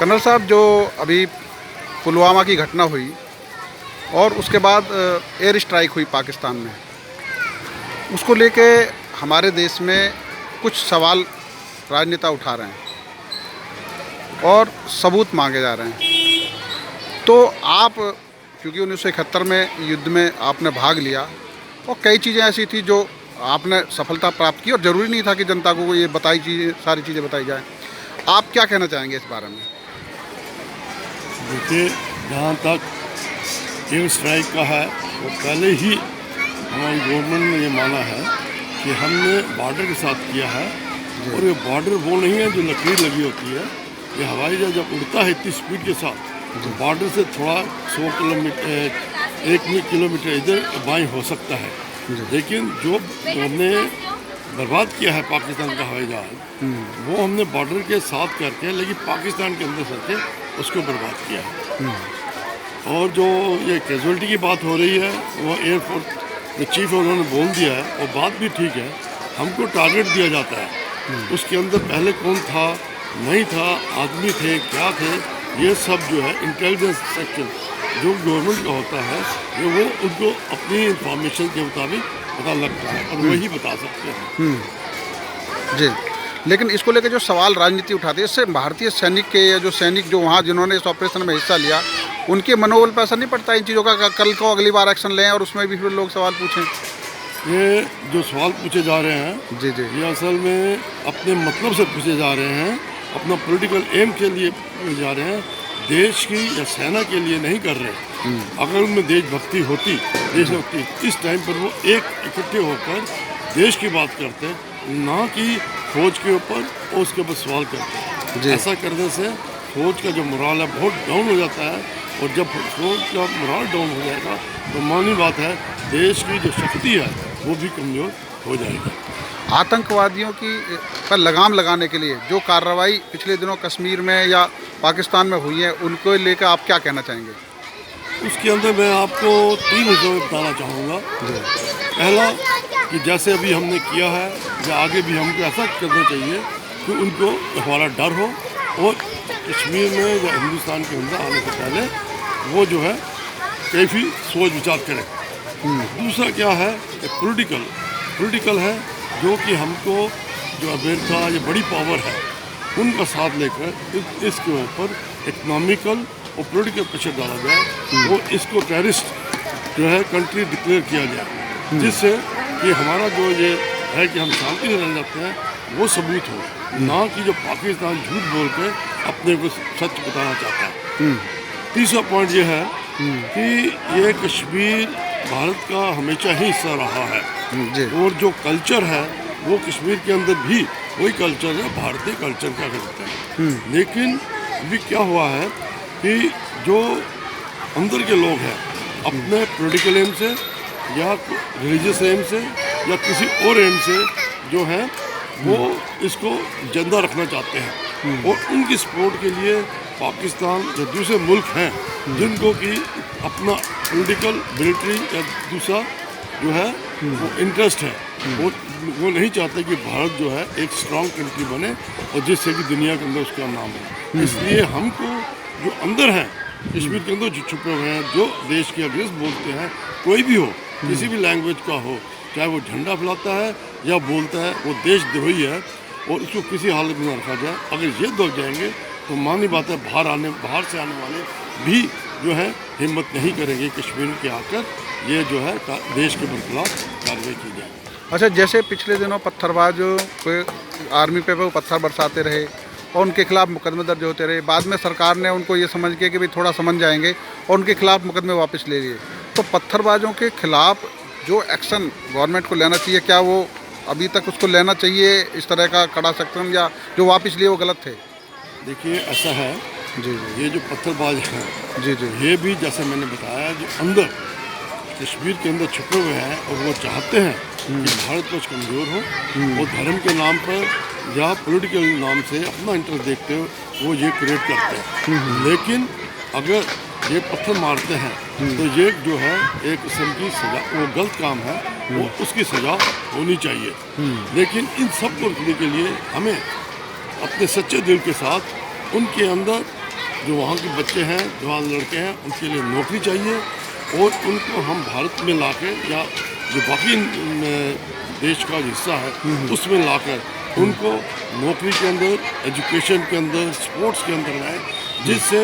Colonel साहब, जो अभी पुलवामा की घटना हुई और उसके बाद एयर स्ट्राइक हुई पाकिस्तान में, उसको लेके हमारे देश में कुछ सवाल राजनेता उठा रहे हैं और सबूत मांगे जा रहे हैं। तो आप, क्योंकि 1971 में युद्ध में आपने भाग लिया और कई चीज़ें ऐसी थी जो आपने सफलता प्राप्त की और ज़रूरी नहीं था कि जनता को ये सारी चीज़ें बताई जाएँ। आप क्या कहना चाहेंगे इस बारे में? देखिए, जहाँ तक एयर स्ट्राइक का है, वो पहले ही हमारी गवर्नमेंट ने ये माना है कि हमने बॉर्डर के साथ किया है। और ये बॉर्डर वो नहीं है जो लकीर लगी होती है। ये हवाई जहाज जब उड़ता है इतनी स्पीड के साथ, तो बॉर्डर से थोड़ा 100 किलोमीटर 1 किलोमीटर इधर बाएं हो सकता है। लेकिन जो हमने बर्बाद किया है पाकिस्तान का हवाई जहाज, वो हमने बॉर्डर के साथ करके, लेकिन पाकिस्तान के अंदर करके उसको बर्बाद किया है। और जो ये कैजुअल्टी की बात हो रही है, वो एयरफोर्स के चीफ उन्होंने बोल दिया है, और बात भी ठीक है। हमको टारगेट दिया जाता है, उसके अंदर पहले कौन था, नहीं था, आदमी थे, क्या थे, ये सब जो है इंटेलिजेंस सेक्शन जो गवर्नमेंट का होता है, ये वो उनको अपनी इंफॉर्मेशन के मुताबिक पता लगता है और वही बता सकते हैं। जी, लेकिन इसको लेकर जो सवाल राजनीति उठाती है, इससे भारतीय सैनिक के या जो सैनिक जो वहाँ जिन्होंने इस ऑपरेशन में हिस्सा लिया, उनके मनोबल पर असर नहीं पड़ता इन चीज़ों का? कल को अगली बार एक्शन लें और उसमें भी फिर लोग सवाल पूछें। ये जो सवाल पूछे जा रहे हैं, जी जी, ये असल में अपने मतलब से पूछे जा रहे हैं, अपना पॉलिटिकल एम के लिए पूछे जा रहे हैं, देश की या सेना के लिए नहीं कर रहे। अगर उनमें देशभक्ति होती, देशभक्ति, इस टाइम पर वो इकट्ठे होकर देश की बात करते, ना कि फौज के ऊपर और उसके ऊपर सवाल करते। ऐसा करने से फौज का जो मोराल है बहुत डाउन हो जाता है, और जब फौज का मोराल डाउन हो जाएगा तो मानी बात है, देश की जो शक्ति है वो भी कमज़ोर हो जाएगी। आतंकवादियों की पर लगाम लगाने के लिए जो कार्रवाई पिछले दिनों कश्मीर में या पाकिस्तान में हुई है, उनको लेकर आप क्या कहना चाहेंगे? उसके अंदर मैं आपको 3 हिस्सों में बताना चाहूँगा। पहला, कि जैसे अभी हमने किया है, या आगे भी हमको ऐसा करना चाहिए कि उनको हमारा डर हो, और कश्मीर में या हिंदुस्तान के अंदर आने से पहले वो जो है काफ़ी सोच विचार करें। दूसरा क्या है, पॉलिटिकल है, जो कि हमको जो अमेरिका ये बड़ी पावर है उनका साथ लेकर इसके ऊपर इकनॉमिकल और पॉलिटिकल प्रेशर डाला जाए, और इसको टेररिस्ट जो है कंट्री डिक्लेयर किया जाए, जिससे कि हमारा जो ये है कि हम शांति से रह जाते हैं वो सबूत हो, ना कि जो पाकिस्तान झूठ बोल के अपने को सच बताना चाहता है। तीसरा पॉइंट ये है कि ये कश्मीर भारत का हमेशा ही हिस्सा रहा है, और जो कल्चर है वो कश्मीर के अंदर भी वही कल्चर है, भारतीय कल्चर का कहते हैं। लेकिन अभी क्या हुआ है कि जो अंदर के लोग हैं अपने पॉलिटिकल एम से या रिलीजियस एम से या किसी और एम से जो है वो इसको जिंदा रखना चाहते हैं, और उनकी सपोर्ट के लिए पाकिस्तान या दूसरे मुल्क हैं जिनको कि अपना पॉलिटिकल मिलिट्री या दूसरा जो है वो इंटरेस्ट है, वो नहीं चाहते कि भारत जो है एक स्ट्रांग कंट्री बने और जिससे कि दुनिया के अंदर उसका नाम हो। इसलिए हमको जो अंदर हैं कश्मीर के अंदर जो छुपे हुए हैं, जो देश के अगेंस्ट बोलते हैं, कोई भी हो, किसी भी लैंग्वेज का हो, चाहे वो झंडा फैलाता है या बोलता है, वो देशद्रोही है, और उसको किसी हालत में न रखा जाए। अगर ये दौड़ जाएंगे तो मानी बात है, बाहर से आने वाले भी जो है हिम्मत नहीं करेंगे कश्मीर के आकर ये जो है देश के खिलाफ कार्रवाई की जाए। अच्छा, जैसे पिछले दिनों पत्थरबाजों को आर्मी पे वो पत्थर बरसाते रहे और उनके खिलाफ मुकदमे दर्ज होते रहे, बाद में सरकार ने उनको ये समझ के कि भाई थोड़ा समझ जाएंगे और उनके खिलाफ मुकदमे वापस ले लिए। तो पत्थरबाजों के खिलाफ जो एक्शन गवर्नमेंट को लेना चाहिए, क्या वो अभी तक उसको लेना चाहिए, इस तरह का कड़ा सेक्शन, या जो वापस लिए वो गलत थे? देखिए, ऐसा है जी, ये जो पत्थरबाज हैं, जी, ये भी जैसे मैंने बताया, जो अंदर कश्मीर के अंदर छुपे हुए हैं, और वो चाहते हैं कि भारत कुछ कमज़ोर हो, और धर्म के नाम पर या पॉलिटिकल नाम से अपना इंटरेस्ट देखते हुए वो ये क्रिएट करते हैं। लेकिन अगर ये पत्थर मारते हैं तो ये जो है एक किस्म की सजा, वो गलत काम है, वो उसकी सज़ा होनी चाहिए। लेकिन इन सब को रखने के लिए हमें अपने सच्चे दिल के साथ उनके अंदर जो वहाँ के बच्चे हैं, जवान लड़के हैं, उनके लिए नौकरी चाहिए और उनको हम भारत में लाकर या जो बाकी देश का हिस्सा है उसमें लाकर उनको नौकरी के अंदर, एजुकेशन के अंदर, स्पोर्ट्स के अंदर लाए, जिससे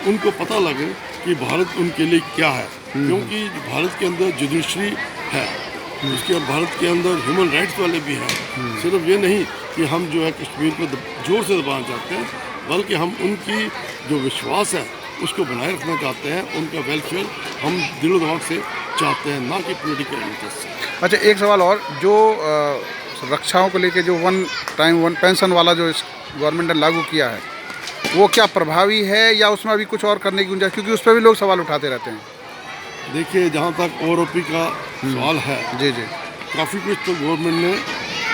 उनको पता लगे कि भारत उनके लिए क्या है। क्योंकि भारत के अंदर जुडिशरी है, उसके भारत के अंदर ह्यूमन राइट्स वाले भी हैं। सिर्फ ये नहीं कि हम जो है कश्मीर को जोर से दबाना चाहते हैं, बल्कि हम उनकी जो विश्वास है उसको बनाए रखना चाहते हैं, उनका वेलफेयर हम दिलो दिमाग से चाहते हैं, ना कि पॉलिटिकल इंटरेस्ट से। अच्छा, एक सवाल और, जो रक्षाओं को लेके जो वन टाइम वन पेंशन वाला जो इस गवर्नमेंट ने लागू किया है, वो क्या प्रभावी है या उसमें अभी कुछ और करने की गुंजाइश, क्योंकि उस पर भी लोग सवाल उठाते रहते हैं। देखिए, जहाँ तक ओआरओपी का सवाल है, जी जी काफ़ी कुछ तो गवर्नमेंट ने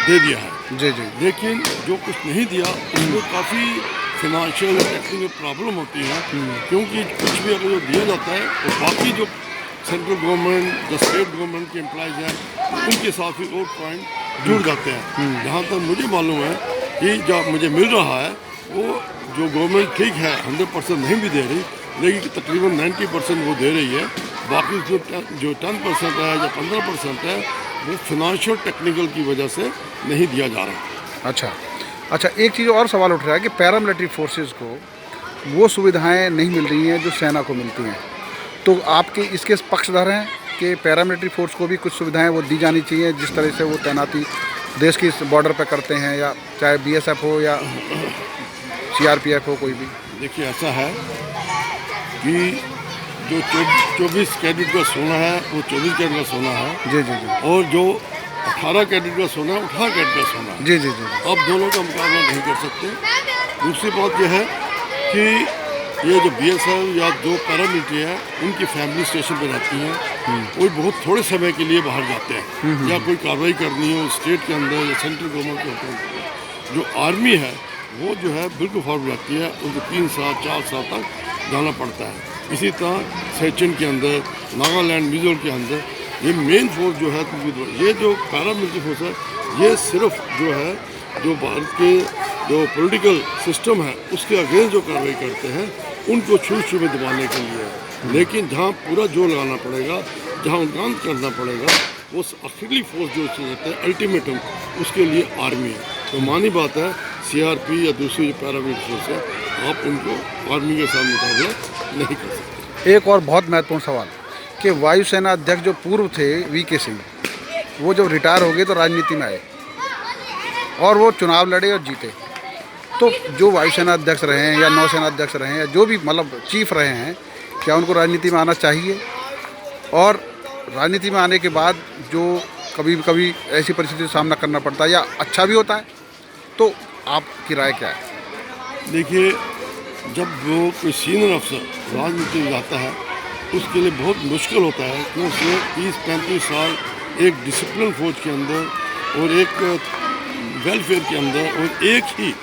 दे दिया है, जी जी लेकिन जो कुछ नहीं दिया उसमें काफ़ी फिनेंशियल और टेक्निकल प्रॉब्लम होती है। क्योंकि कुछ भी अगर जो दिया जाता है तो बाकी जो सेंट्रल गवर्नमेंट, जो स्टेट गवर्नमेंट के एम्प्लॉयज़ हैं, उनके साथ भी और पॉइंट जुड़ जाते हैं। जहाँ तक मुझे मालूम है कि जो मुझे मिल रहा है वो जो गवर्नमेंट ठीक है 100% नहीं भी दे रही, लेकिन तकरीबन 90% वो दे रही है। बाकी जो 10% है या 15% है वो फिनेंशियल टेक्निकल की वजह से नहीं दिया जा रहा। अच्छा अच्छा, एक चीज़ और सवाल उठ रहा है कि पैरामिलिट्री फोर्सेस को वो सुविधाएं नहीं मिल रही हैं जो सेना को मिलती हैं, तो आपके इसके पक्षधर हैं कि पैरामिलिट्री फोर्स को भी कुछ सुविधाएं वो दी जानी चाहिए, जिस तरह से वो तैनाती देश की बॉर्डर पर करते हैं, या चाहे बीएसएफ हो या सीआरपीएफ हो, कोई भी। देखिए, ऐसा है कि जो 24 कैडेट का सोना है वो 24 कैडेट का सोना है, जी जी जी, और जो 18 कैडेट का सोना है 18 कैडेट का सोना है। जी जी जी, अब दोनों का मुकाबला नहीं कर सकते। दूसरी बात यह है कि ये जो बीएसएफ या जो पैरामिलिट्री है उनकी फैमिली स्टेशन पे रहती हैं, वो बहुत थोड़े समय के लिए बाहर जाते हैं, या कोई कार्रवाई करनी हो स्टेट के अंदर या सेंट्रल गवर्नमेंट के ऊपर। जो आर्मी है वो जो है बिल्कुल फॉर्म जाती है, उनको 3 साल 4 साल तक जाना पड़ता है। इसी तरह सेचन के अंदर, नागालैंड, मिजोरम के अंदर ये मेन फोर्स जो है, ये जो पैरामिलिट्री फोर्स है ये सिर्फ जो है जो भारत के जो पॉलिटिकल सिस्टम है उसके अगेंस्ट जो कार्रवाई करते हैं उनको छू में दबाने के लिए है। लेकिन जहाँ पूरा जोर लगाना पड़ेगा, जहाँ उन्नत करना पड़ेगा, वो अखिली फोर्स जो रहता है अल्टीमेटम, उसके लिए आर्मी है। तो मानी बात है, सीआरपी या दूसरी जो पैरामिलिट्री फोर्स है, आप उनको आर्मी के साथ मुकाबला नहीं कर सकते। एक और बहुत महत्वपूर्ण सवाल कि वायुसेना अध्यक्ष जो पूर्व थे वीके सिंह, वो जब रिटायर हो गए तो राजनीति में आए और वो चुनाव लड़े और जीते। तो जो वायुसेना अध्यक्ष रहे हैं या नौसेना अध्यक्ष रहे हैं या जो भी मतलब चीफ रहे हैं, क्या उनको राजनीति में आना चाहिए? और राजनीति में आने के बाद जो कभी कभी ऐसी परिस्थिति का सामना करना पड़ता है या अच्छा भी होता है, तो आपकी राय क्या है? देखिए, जब वो कोई सीनियर अफसर राजनीति में जाता है उसके लिए बहुत मुश्किल होता है कि उसने 30-35 साल एक डिसिप्लिन फौज के अंदर और एक वेलफेयर के अंदर और एक ही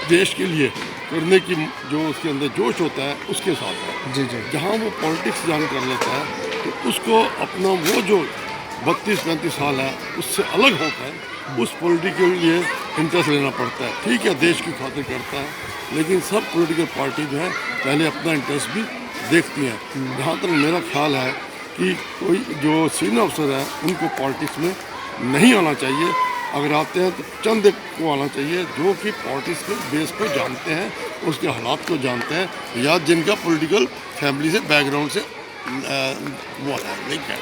देश के लिए करने की जो उसके अंदर जोश होता है उसके साथ है। जी जी, जहाँ वो पॉलिटिक्स ज्वाइन कर लेता है तो उसको अपना वो जो 32-35 साल है उससे अलग होकर उस पॉलिटिकल लिए इंटरेस्ट लेना पड़ता है। ठीक है, देश की खातिर करता है, लेकिन सब पॉलिटिकल पार्टी जो है पहले अपना इंटरेस्ट भी देखती हैं। जहाँ तक मेरा ख्याल है कि कोई जो सीनियर अफसर है उनको पॉलिटिक्स में नहीं आना चाहिए। अगर आते हैं तो चंद एक को आना चाहिए जो कि पॉलिटिक्स के बेस को जानते हैं, उसके हालात को जानते हैं, या जिनका पॉलिटिकल फैमिली से बैकग्राउंड से वो आता है। नहीं क्या,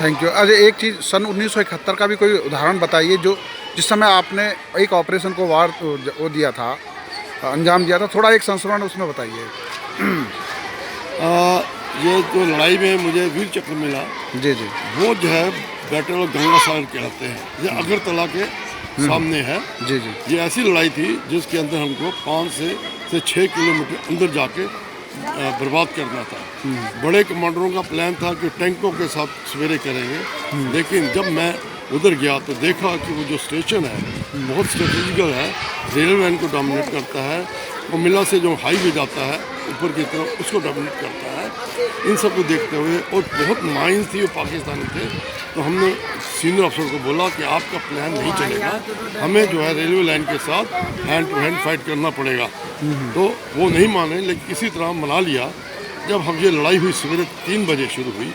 थैंक यू। अरे एक चीज़, सन 1971 का भी कोई उदाहरण बताइए जो जिस समय आपने एक ऑपरेशन को वो दिया था, अंजाम दिया था, थोड़ा एक संस्मरण उसमें बताइए। ये जो लड़ाई में मुझे वीर चक्र मिला, जी जी, वो जो है बैटल ऑफ गंगा सागर कहलाते हैं। ये अगरतला के सामने है। जी जी, ये ऐसी लड़ाई थी जिसके अंदर हमको 5 से 6 किलोमीटर अंदर जाके बर्बाद करना था। बड़े कमांडरों का प्लान था कि टैंकों के साथ सवेरे करेंगे, लेकिन जब मैं उधर गया तो देखा कि वो जो स्टेशन है बहुत स्ट्रेटेजिकल है, रेलवे लाइन को डोमिनेट करता है। कुमिल्ला से जो हाईवे जाता है ऊपर की तरफ उसको डोमिनेट करता है। इन सब को देखते हुए और बहुत माइंस थी वो पाकिस्तानी थे, तो हमने सीनियर अफसर को बोला कि आपका प्लान नहीं चलेगा, हमें जो है रेलवे लाइन के साथ हैंड टू हैंड फाइट करना पड़ेगा। तो वो नहीं माने, लेकिन किसी तरह मना लिया। जब हम ये लड़ाई हुई सवेरे 3 बजे शुरू हुई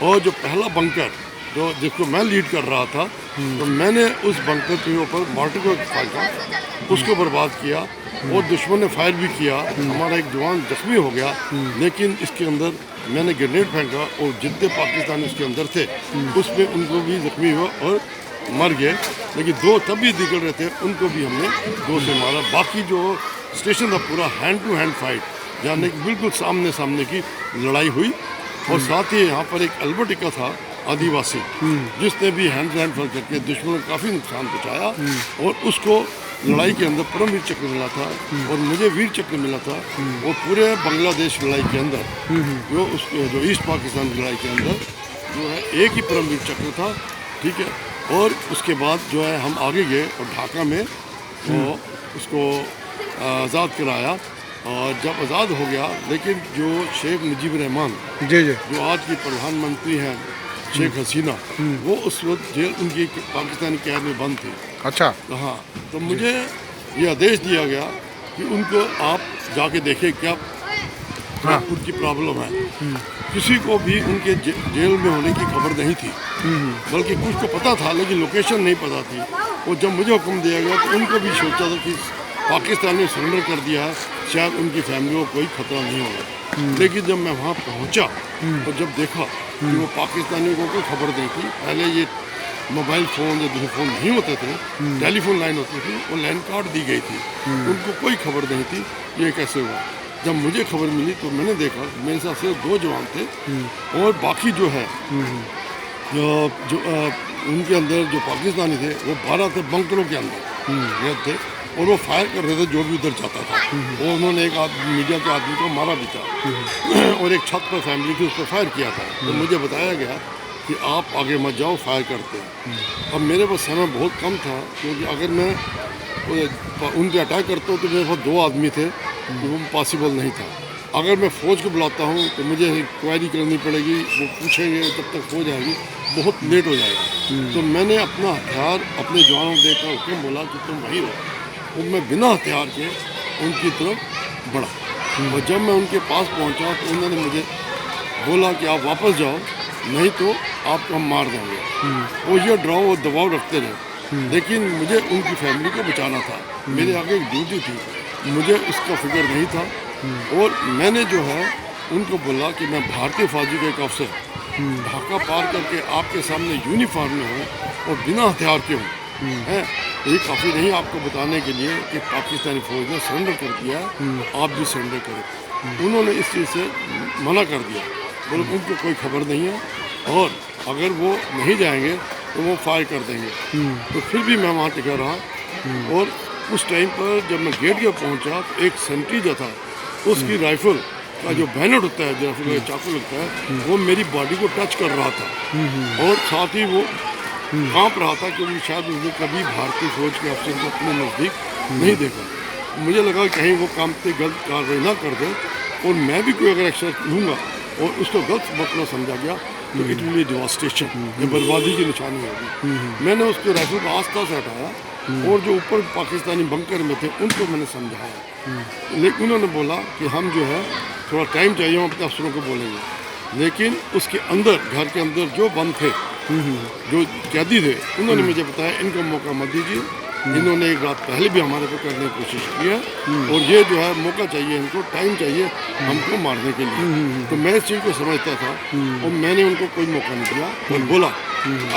और जो पहला बंकर जो जिसको मैं लीड कर रहा था, तो मैंने उस बंकर के ऊपर मार्टर को फेंका, उसको बर्बाद किया और दुश्मन ने फायर भी किया। हमारा एक जवान जख्मी हो गया, लेकिन इसके अंदर मैंने ग्रेनेड फेंका और जितने पाकिस्तानी इसके अंदर थे उसमें उनको भी जख्मी हुआ और मर गए। लेकिन 2 तब भी निकल रहे थे, उनको भी हमने 2 से मारा। बाकी जो स्टेशन था पूरा हैंड टू हैंड फाइट, यानी कि बिल्कुल सामने सामने की लड़ाई हुई। और साथ ही यहाँ पर एक अल्बर्टिका था आदिवासी, जिसने भी हैंड टू हैंड फाइट करके दुश्मनों को काफ़ी नुकसान पहुँचाया और उसको लड़ाई के अंदर परमवीर चक्र मिला था और मुझे वीर चक्र मिला था। और पूरे बांग्लादेश लड़ाई के अंदर जो ईस्ट पाकिस्तान की लड़ाई के अंदर जो है एक ही परमवीर चक्र था, ठीक है। और उसके बाद जो है हम आगे गए और ढाका में तो उसको आज़ाद कराया। और जब आज़ाद हो गया, लेकिन जो शेख मुजीब रहमान जी जी जो आज की प्रधानमंत्री हैं शेख हसीना, वो उस वक्त जेल उनकी पाकिस्तानी कैद में बंद थी। अच्छा। हाँ, तो मुझे ये आदेश दिया गया कि उनको आप जाके देखें क्या उनकी प्रॉब्लम है। किसी को भी उनके जेल में होने की खबर नहीं थी, बल्कि कुछ को पता था लेकिन लोकेशन नहीं पता थी। और जब मुझे हुक्म दिया गया तो उनको भी सोचा था कि पाकिस्तान ने सरेंडर कर दिया है, शायद उनकी फैमिली को कोई खतरा नहीं होगा। लेकिन जब मैं वहाँ पहुँचा तो जब देखा कि वो पाकिस्तानियों को कोई खबर नहीं थी। पहले ये मोबाइल फ़ोन या दूसरे फ़ोन नहीं होते थे, टेलीफोन लाइन होती थी, वो लाइन काट दी गई थी, उनको कोई खबर नहीं थी ये कैसे हुआ। जब मुझे खबर मिली तो मैंने देखा मेरे साथ सिर्फ 2 जवान थे और बाकी जो है जो उनके अंदर जो पाकिस्तानी थे वो 12 थे बंकरों के अंदर थे और वो फायर कर रहे थे जो भी उधर जाता था। और उन्होंने एक मीडिया के आदमी को मारा भी था और एक छत पर फैमिली थी उस पर फायर किया था। तो मुझे बताया गया कि आप आगे मत जाओ, फायर करते हैं। अब मेरे पास समय बहुत कम था, क्योंकि अगर मैं उन पर अटैक करता हूँ तो मेरे पास 2 आदमी थे, तो वो पॉसिबल नहीं था। अगर मैं फ़ौज को बुलाता हूँ तो मुझे क्वारी करनी पड़ेगी, वो पूछेंगे, तब तक फ़ौज आएगी, बहुत लेट हो जाएगा। तो मैंने अपना हथियार अपने जवानों को देखकर हुक्म बोला कि तुम वहीं रहो। और मैं बिना हथियार के उनकी तरफ बढ़ा। और जब मैं उनके पास पहुंचा तो उन्होंने मुझे बोला कि आप वापस जाओ, नहीं तो आपको हम मार देंगे। वो ये डराव और दबाव रखते रहे, लेकिन मुझे उनकी फैमिली को बचाना था। मेरे आगे एक ड्यूटी थी, मुझे उसका फिक्र नहीं था। और मैंने जो है उनको बोला कि मैं भारतीय फौजी का एक अफसर ढाका पार करके आपके सामने यूनिफॉर्म में हूँ और बिना हथियार के हूँ, हैं। ये काफ़ी नहीं आपको बताने के लिए कि पाकिस्तानी फ़ौज ने सरेंडर कर दिया, आप भी सरेंडर करें। उन्होंने इस चीज़ से मना कर दिया, बोले उनको कोई खबर नहीं है और अगर वो नहीं जाएंगे तो वो फायर कर देंगे। तो फिर भी मैं वहाँ टिका रहा। और उस टाइम पर जब मैं गेट पर पहुँचा तो एक सेंट्री जो था उसकी राइफ़ल का जो बैनर होता है, जो चाकू लगता है, वो मेरी बॉडी को टच कर रहा था। और साथ ही वो काँप रहा था, क्योंकि शायद उसने कभी भारतीय फौज के अफसर को अपने नज़दीक नहीं देखा। मुझे लगा कहीं वो काम पे गलत कार्रवाई ना कर दे और मैं भी कोई अगर एक्शन लूँगा और उसको गलत मतलब समझा गया तो इट विल बी डिवास्टेशन, ये बर्बादी की निशानी होगी। मैंने उसको राइफल को आस्था से हटाया और जो ऊपर पाकिस्तानी बंकर में थे उनको मैंने समझाया। लेकिन उन्होंने बोला कि हम जो है थोड़ा टाइम चाहिए, हम अपने अफसरों को बोलेंगे। लेकिन उसके अंदर घर के अंदर जो बंद थे, जो कैदी थे, उन्होंने मुझे बताया इनको मौका मत दीजिए, इन्होंने एक रात पहले भी हमारे को करने की कोशिश की है और ये जो है मौका चाहिए, इनको टाइम चाहिए हमको मारने के लिए। तो मैं इस चीज़ को समझता था और मैंने उनको कोई मौका नहीं दिया और बोला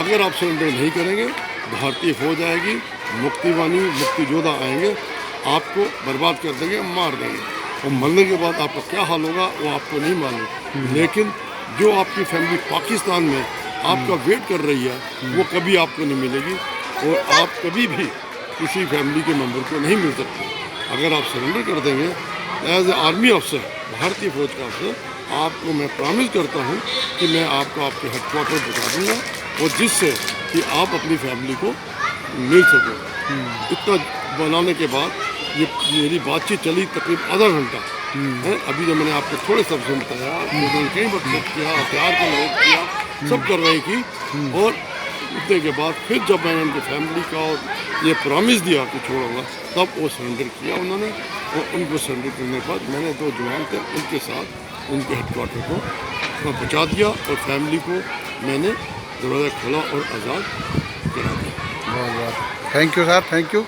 अगर आप सरेंडर नहीं करेंगे, भारतीय फौज आएगी, मुक्तिवानी मुक्ति योद्धा आएंगे, आपको बर्बाद कर देंगे, मार देंगे और मरने के बाद आपका क्या हाल होगा वो आपको नहीं मालूम। लेकिन जो आपकी फैमिली पाकिस्तान में आपका वेट कर रही है वो कभी आपको नहीं मिलेगी और आप कभी भी किसी फैमिली के मेंबर को नहीं मिल सकते। अगर आप सरेंडर कर देंगे एज ए आर्मी अफसर, भारतीय फौज का अफसर, आपको मैं प्रॉमिस करता हूँ कि मैं आपको आपके हेडक्वार्टर पहुँचा दूँगा और जिससे कि आप अपनी फैमिली को मिल सको। इतना बनाने के बाद ये मेरी बातचीत चली तकरीबन आधा घंटा। हैं। अभी जो मैंने आपको थोड़े शब्द में बताया, उन्होंने कई वक्त किया, हथियार का लोग किया, सब कर रही थी। और उतने के बाद फिर जब मैंने उनकी फैमिली का और ये प्रॉमिस दिया कि छोड़ूंगा, तब वो सरेंडर किया उन्होंने। और उनको सरेंडर करने के बाद मैंने 2 जवान थे, उनके साथ उनके हेडक्वार्टर को पहुँचा दिया और फैमिली को मैंने दरवाज़ा खोला और आज़ाद करा दिया। बहुत बहुत thank you sir, thank you.